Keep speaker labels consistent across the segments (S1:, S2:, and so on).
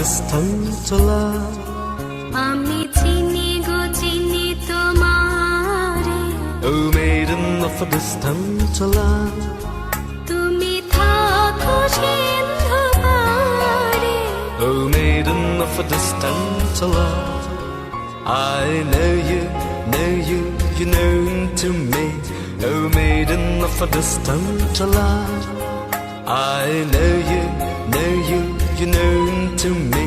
S1: distant love.
S2: আমি চিনি গো চিনি তোমারে,
S1: Oh, maiden of a distant love.
S2: তুমি থাকো সিন্ধু পারে।
S1: Oh, maiden of a distant love. I know you, you know to me. Oh, maiden of a distant love. I know you, you know to me.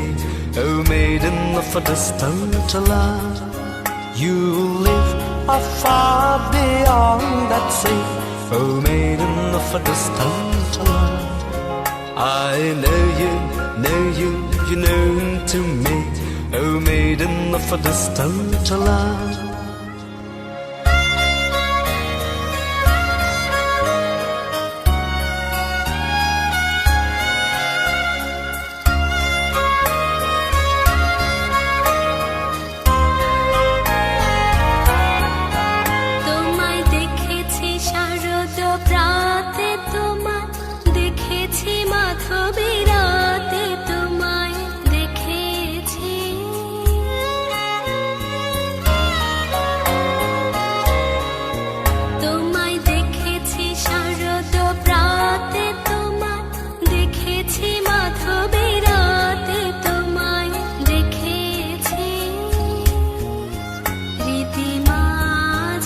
S1: Oh, maiden of a distant love. You live afar beyond that sea. Oh, maiden of a distant love. I know you, you know to me. Oh, maiden of a distant love.
S2: তোমায় দেখেছি শারদ প্রাতে, তোমায় দেখেছি মাধবী রাতে, তোমায় দেখেছি। তোমায় দেখেছি শারদ প্রাতে, তোমায় দেখেছি মাধবী রাতে, তোমায় দেখেছি রীতিমা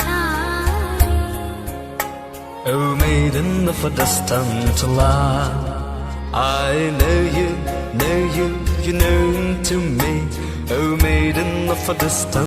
S2: ঝাড়ে।
S1: Oh, maiden of a distant love. I know you, you know to me. Oh, maiden of a distant